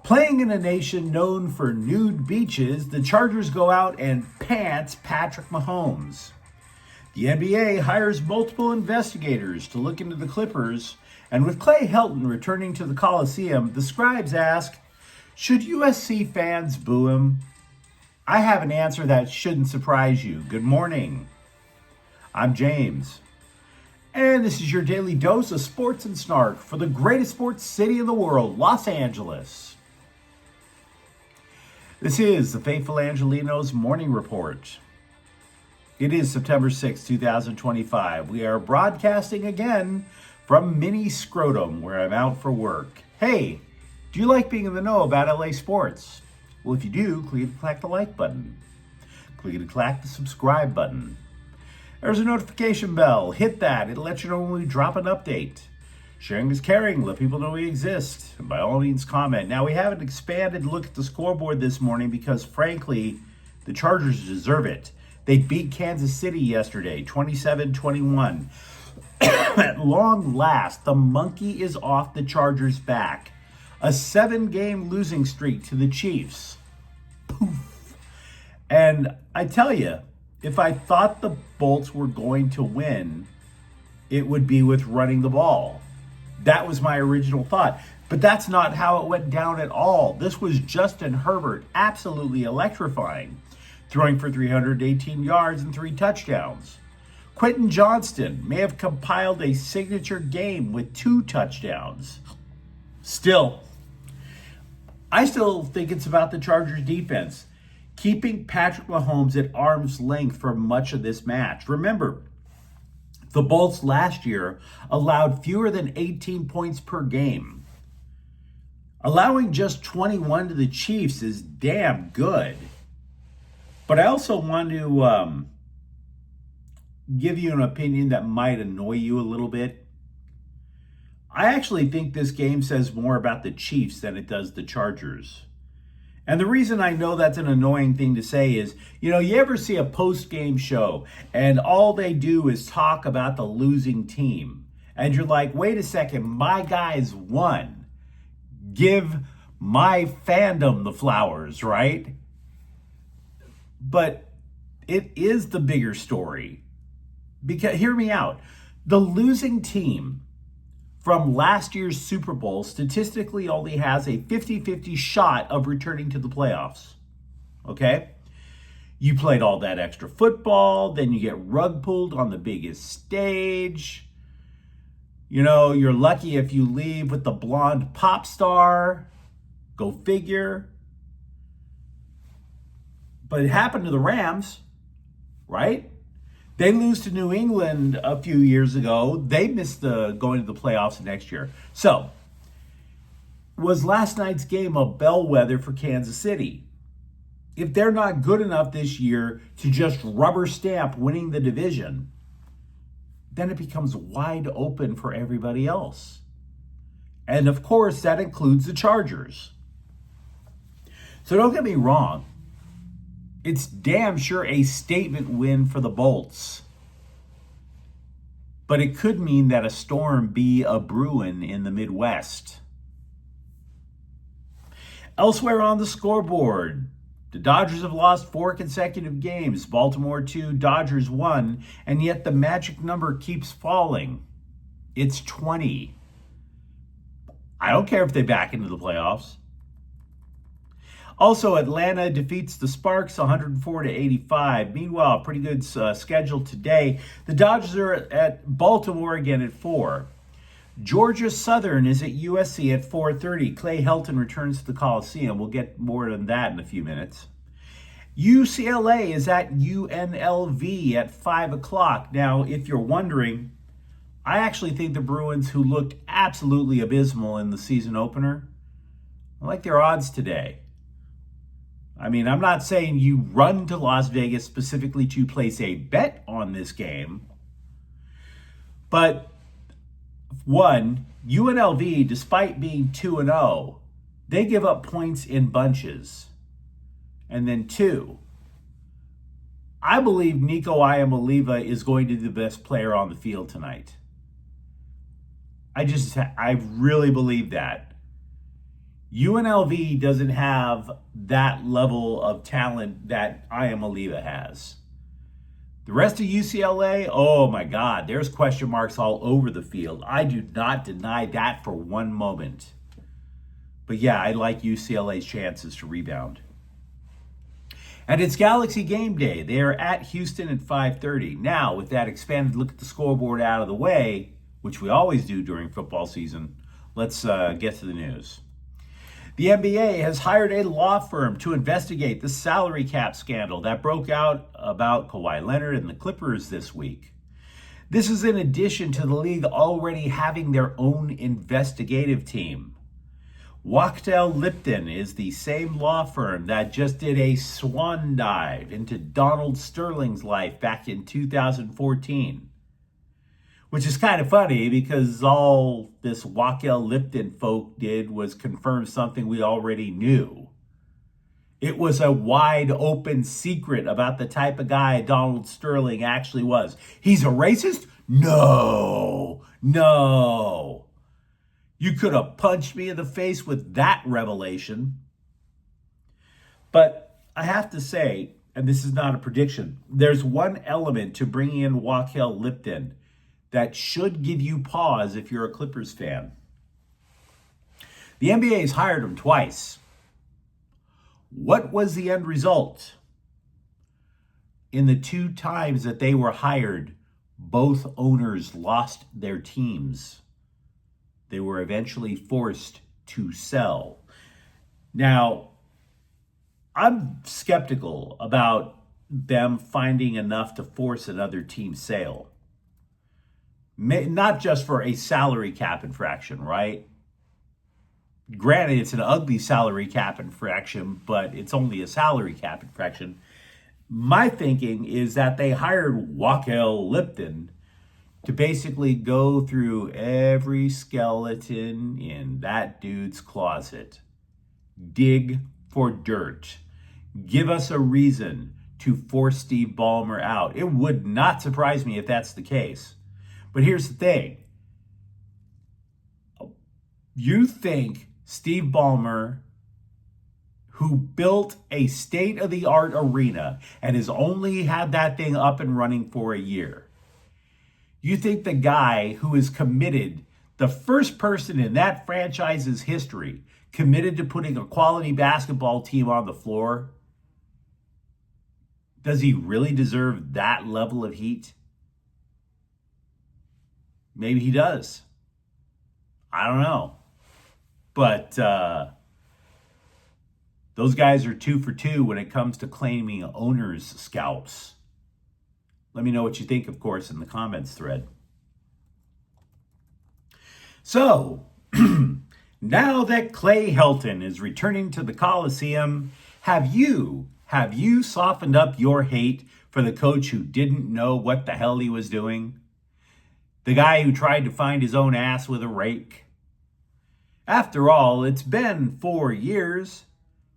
Playing in a nation known for nude beaches, the Chargers go out and pants Patrick Mahomes. The NBA hires multiple investigators to look into the Clippers, and with Clay Helton returning to the Coliseum, the scribes ask, should USC fans boo him? I have an answer that shouldn't surprise you. Good morning. I'm James, and this is your daily dose of sports and snark for the greatest sports city in the world, Los Angeles. This is the Faithful Angelenos Morning Report. It is September 6, 2025. We are broadcasting again from Mini Scrotum, where I'm out for work. Hey, do you like being in the know about LA sports? Well, if you do, click the like button. Click the subscribe button. There's a notification bell. Hit that. It'll let you know when we drop an update. Sharing is caring. Let people know we exist. And by all means, comment. Now, we have an expanded look at the scoreboard this morning because, frankly, the Chargers deserve it. They beat Kansas City yesterday, 27-21. At long last, the monkey is off the Chargers' back. A 7-game losing streak to the Chiefs. Poof. And I tell you, if I thought the Bolts were going to win, it would be with running the ball. That was my original thought. But that's not how it went down at all. This was Justin Herbert, absolutely electrifying, throwing for 318 yards and 3 touchdowns. Quentin Johnston may have compiled a signature game with 2 touchdowns. I still think it's about the Chargers defense, keeping Patrick Mahomes at arm's length for much of this match. Remember, the Bolts last year allowed fewer than 18 points per game. Allowing just 21 to the Chiefs is damn good. But I also want to give you an opinion that might annoy you a little bit. I actually think this game says more about the Chiefs than it does the Chargers. And the reason I know that's an annoying thing to say is, you ever see a post-game show and all they do is talk about the losing team. And you're like, wait a second, my guys won. Give my fandom the flowers, right? But it is the bigger story. Because, hear me out. The losing team from last year's Super Bowl statistically only has a 50-50 shot of returning to the playoffs. Okay? You played all that extra football, then you get rug pulled on the biggest stage. You're lucky if you leave with the blonde pop star. Go figure. But it happened to the Rams, right? They lose to New England a few years ago. They missed going to the playoffs next year. So, was last night's game a bellwether for Kansas City? If they're not good enough this year to just rubber stamp winning the division, then it becomes wide open for everybody else. And of course, that includes the Chargers. So don't get me wrong. It's damn sure a statement win for the Bolts. But it could mean that a storm be a brewing in the Midwest. Elsewhere on the scoreboard, the Dodgers have lost 4 consecutive games. Baltimore 2, Dodgers 1, and yet the magic number keeps falling. It's 20. I don't care if they back into the playoffs. Also, Atlanta defeats the Sparks 104-85. Meanwhile, pretty good schedule today. The Dodgers are at Baltimore again at 4. Georgia Southern is at USC at 4:30. Clay Helton returns to the Coliseum. We'll get more than that in a few minutes. UCLA is at UNLV at 5 o'clock. Now, if you're wondering, I actually think the Bruins, who looked absolutely abysmal in the season opener, I like their odds today. I mean, I'm not saying you run to Las Vegas specifically to place a bet on this game. But, one, UNLV, despite being 2-0, they give up points in bunches. And then 2, I believe Nico Iamaleava is going to be the best player on the field tonight. I really believe that. UNLV doesn't have that level of talent that Iamaleava has. The rest of UCLA, oh my God, there's question marks all over the field. I do not deny that for one moment. But yeah, I like UCLA's chances to rebound. And it's Galaxy game day. They are at Houston at 5:30. Now, with that expanded look at the scoreboard out of the way, which we always do during football season, let's get to the news. The NBA has hired a law firm to investigate the salary cap scandal that broke out about Kawhi Leonard and the Clippers this week. This is in addition to the league already having their own investigative team. Wachtell Lipton is the same law firm that just did a swan dive into Donald Sterling's life back in 2014. Which is kind of funny because all this Wachtell Lipton folk did was confirm something we already knew. It was a wide open secret about the type of guy Donald Sterling actually was. He's a racist? No. You could have punched me in the face with that revelation. But I have to say, and this is not a prediction, there's one element to bringing in Wachtell Lipton that should give you pause if you're a Clippers fan. The NBA has hired him twice. What was the end result? In the two times that they were hired, both owners lost their teams. They were eventually forced to sell. Now, I'm skeptical about them finding enough to force another team's sale. Not just for a salary cap infraction, right? Granted, it's an ugly salary cap infraction, but it's only a salary cap infraction. My thinking is that they hired Wachtell Lipton to basically go through every skeleton in that dude's closet. Dig for dirt. Give us a reason to force Steve Ballmer out. It would not surprise me if that's the case. But here's the thing. You think Steve Ballmer, who built a state-of-the-art arena and has only had that thing up and running for a year, you think the guy who is committed, the first person in that franchise's history, committed to putting a quality basketball team on the floor, does he really deserve that level of heat? Maybe he does. I don't know. But those guys are 2 for 2 when it comes to claiming owners' scalps. Let me know what you think, of course, in the comments thread. So, now that Clay Helton is returning to the Coliseum, have you softened up your hate for the coach who didn't know what the hell he was doing? The guy who tried to find his own ass with a rake? After all, it's been 4 years.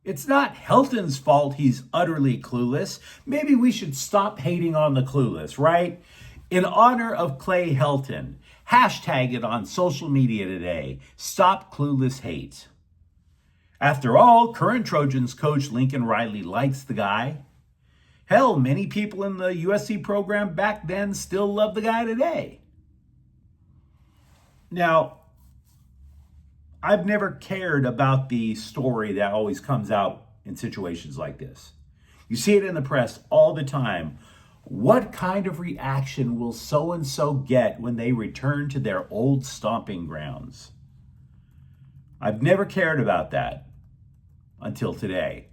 It's not Helton's fault he's utterly clueless. Maybe we should stop hating on the clueless, right? In honor of Clay Helton, hashtag it on social media today. Stop clueless hate. After all, current Trojans coach Lincoln Riley likes the guy. Hell, many people in the USC program back then still love the guy today. Now, I've never cared about the story that always comes out in situations like this. You see it in the press all the time. What kind of reaction will so-and-so get when they return to their old stomping grounds? I've never cared about that until today.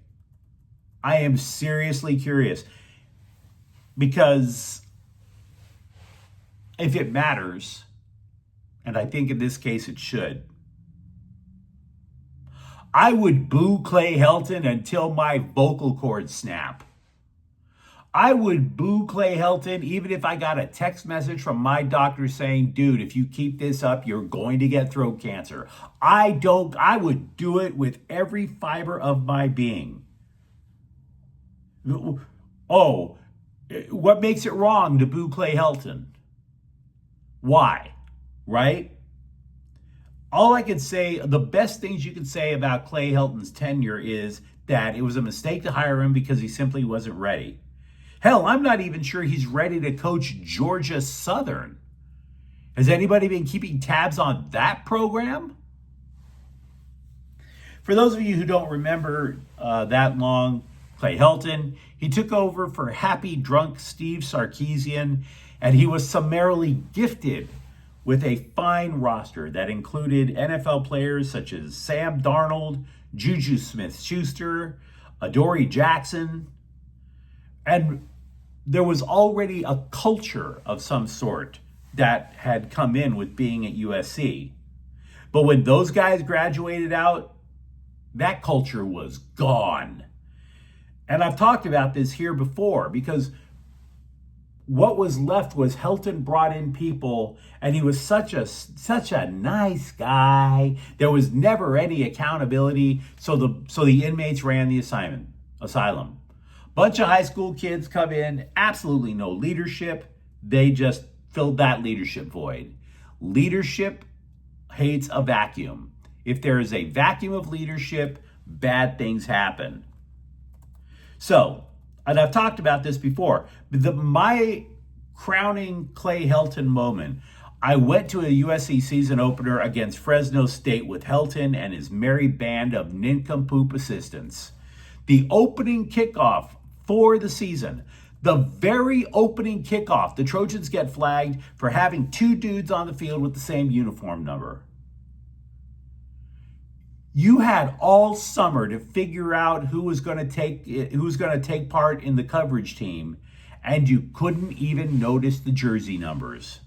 I am seriously curious because if it matters, and I think in this case it should, I would boo Clay Helton until my vocal cords snap. I would boo Clay Helton even if I got a text message from my doctor saying, dude, if you keep this up, you're going to get throat cancer. I would do it with every fiber of my being. Oh, what makes it wrong to boo Clay Helton? Why? Right? All I can say, the best things you can say about Clay Helton's tenure is that it was a mistake to hire him because he simply wasn't ready. Hell, I'm not even sure he's ready to coach Georgia Southern. Has anybody been keeping tabs on that program? For those of you who don't remember that long, Clay Helton, he took over for happy drunk Steve Sarkisian, and he was summarily gifted with a fine roster that included NFL players such as Sam Darnold, Juju Smith-Schuster, Adoree Jackson, and there was already a culture of some sort that had come in with being at USC. But when those guys graduated out, that culture was gone. And I've talked about this here before because what was left was Helton brought in people, and he was such a nice guy. There was never any accountability, so the inmates ran the asylum. Bunch of high school kids come in, absolutely no leadership. They just filled that leadership void. Leadership hates a vacuum. If there is a vacuum of leadership, bad things happen. So, and I've talked about this before, my crowning Clay Helton moment, I went to a USC season opener against Fresno State with Helton and his merry band of nincompoop assistants. The opening kickoff for the season, the very opening kickoff, the Trojans get flagged for having two dudes on the field with the same uniform number. You had all summer to figure out who was going to take part in the coverage team, and you couldn't even notice the jersey numbers.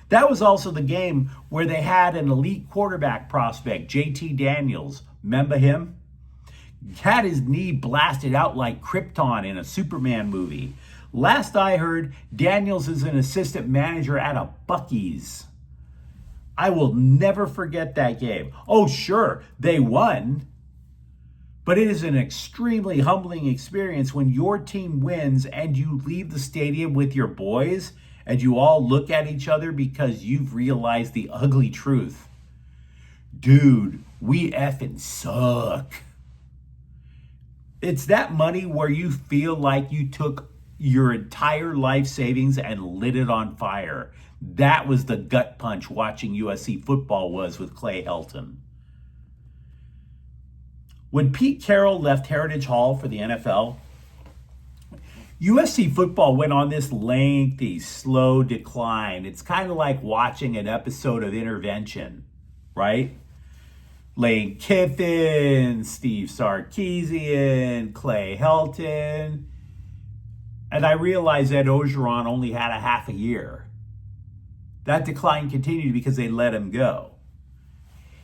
That was also the game where they had an elite quarterback prospect, JT Daniels. Remember him? Had his knee blasted out like Krypton in a Superman movie. Last I heard, Daniels is an assistant manager at a Buc-ee's. I will never forget that game. Oh, sure, they won. But it is an extremely humbling experience when your team wins and you leave the stadium with your boys and you all look at each other because you've realized the ugly truth. Dude, we effing suck. It's that money where you feel like you took your entire life savings and lit it on fire. That was the gut punch watching USC football was with Clay Helton. When Pete Carroll left Heritage Hall for the NFL, USC football went on this lengthy, slow decline. It's kind of like watching an episode of Intervention, right? Lane Kiffin, Steve Sarkisian, Clay Helton. And I realized that Orgeron only had a half a year. That decline continued because they let him go.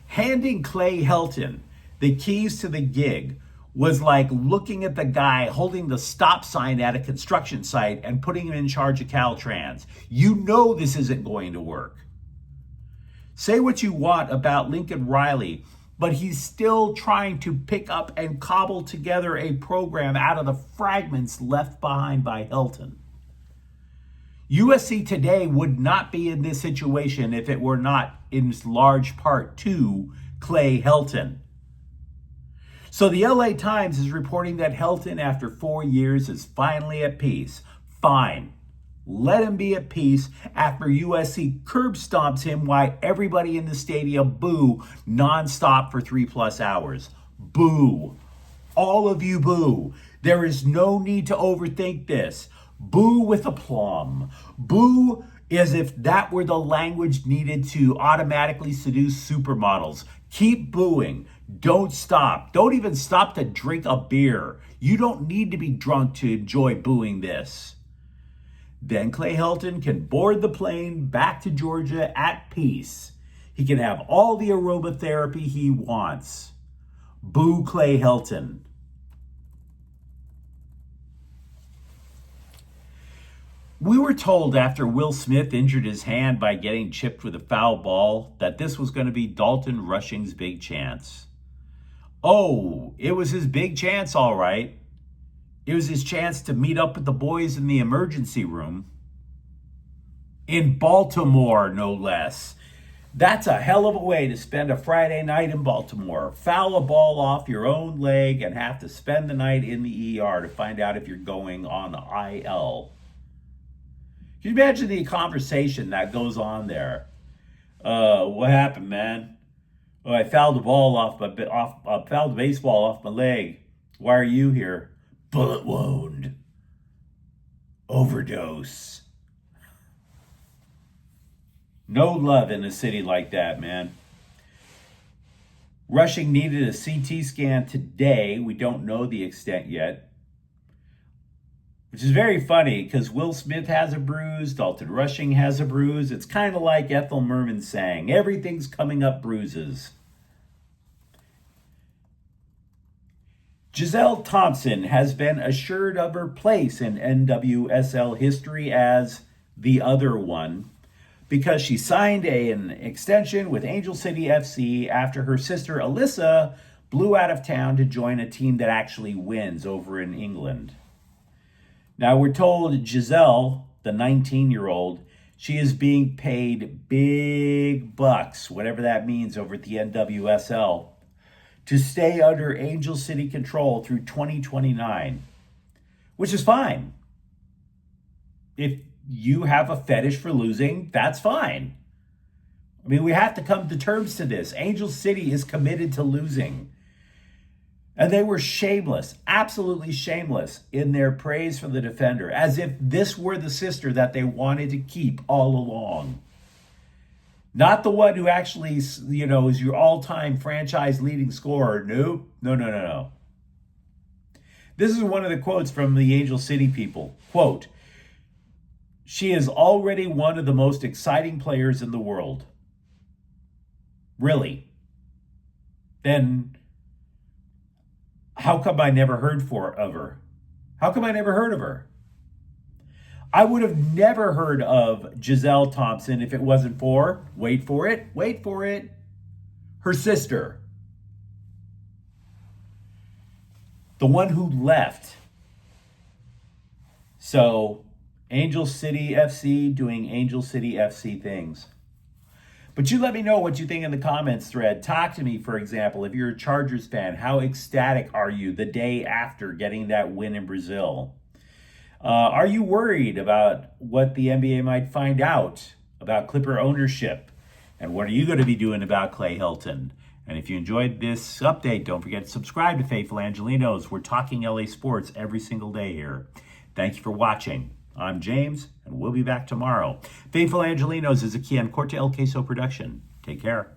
Handing Clay Helton the keys to the gig was like looking at the guy holding the stop sign at a construction site and putting him in charge of Caltrans. You know this isn't going to work. Say what you want about Lincoln Riley, but he's still trying to pick up and cobble together a program out of the fragments left behind by Helton. USC today would not be in this situation if it were not in large part to Clay Helton. So the LA Times is reporting that Helton, after 4 years, is finally at peace. Fine. Let him be at peace after USC curb stomps him while everybody in the stadium boo nonstop for 3+ hours. Boo. All of you boo. There is no need to overthink this. Boo with aplomb. Boo as if that were the language needed to automatically seduce supermodels. Keep booing. Don't stop. Don't even stop to drink a beer. You don't need to be drunk to enjoy booing this. Then Clay Helton can board the plane back to Georgia at peace. He can have all the aromatherapy he wants. Boo Clay Helton. We were told after Will Smith injured his hand by getting chipped with a foul ball that this was going to be Dalton Rushing's big chance. Oh, it was his big chance, all right. It was his chance to meet up with the boys in the emergency room. In Baltimore, no less. That's a hell of a way to spend a Friday night in Baltimore. Foul a ball off your own leg and have to spend the night in the ER to find out if you're going on the IL. Can you imagine the conversation that goes on there? What happened, man? Oh, I fouled the ball fouled the baseball off my leg. Why are you here? Bullet wound. Overdose. No love in a city like that, man. Rushing needed a CT scan today. We don't know the extent yet. Which is very funny because Will Smith has a bruise, Dalton Rushing has a bruise. It's kind of like Ethel Merman saying, everything's coming up bruises. Giselle Thompson has been assured of her place in NWSL history as the other one because she signed an extension with Angel City FC after her sister Alyssa blew out of town to join a team that actually wins over in England. Now, we're told Giselle, the 19-year-old, she is being paid big bucks, whatever that means, over at the NWSL, to stay under Angel City control through 2029, which is fine. If you have a fetish for losing, that's fine. I mean, we have to come to terms to this. Angel City is committed to losing. And they were shameless, absolutely shameless in their praise for the defender, as if this were the sister that they wanted to keep all along. Not the one who actually, is your all-time franchise leading scorer. Nope. No. This is one of the quotes from the Angel City people. Quote, "She is already one of the most exciting players in the world." Really? Then how come I never heard of her? How come I never heard of her? I would have never heard of Giselle Thompson if it wasn't for, wait for it, her sister. The one who left. So, Angel City FC doing Angel City FC things. But you let me know what you think in the comments thread. Talk to me, for example, if you're a Chargers fan, how ecstatic are you the day after getting that win in Brazil? Are you worried about what the NBA might find out about Clipper ownership? And what are you going to be doing about Clay Helton? And if you enjoyed this update, don't forget to subscribe to Faithful Angelenos. We're talking LA sports every single day here. Thank you for watching. I'm James, and we'll be back tomorrow. Faithful Angelenos is a Kian Corte El Queso production. Take care.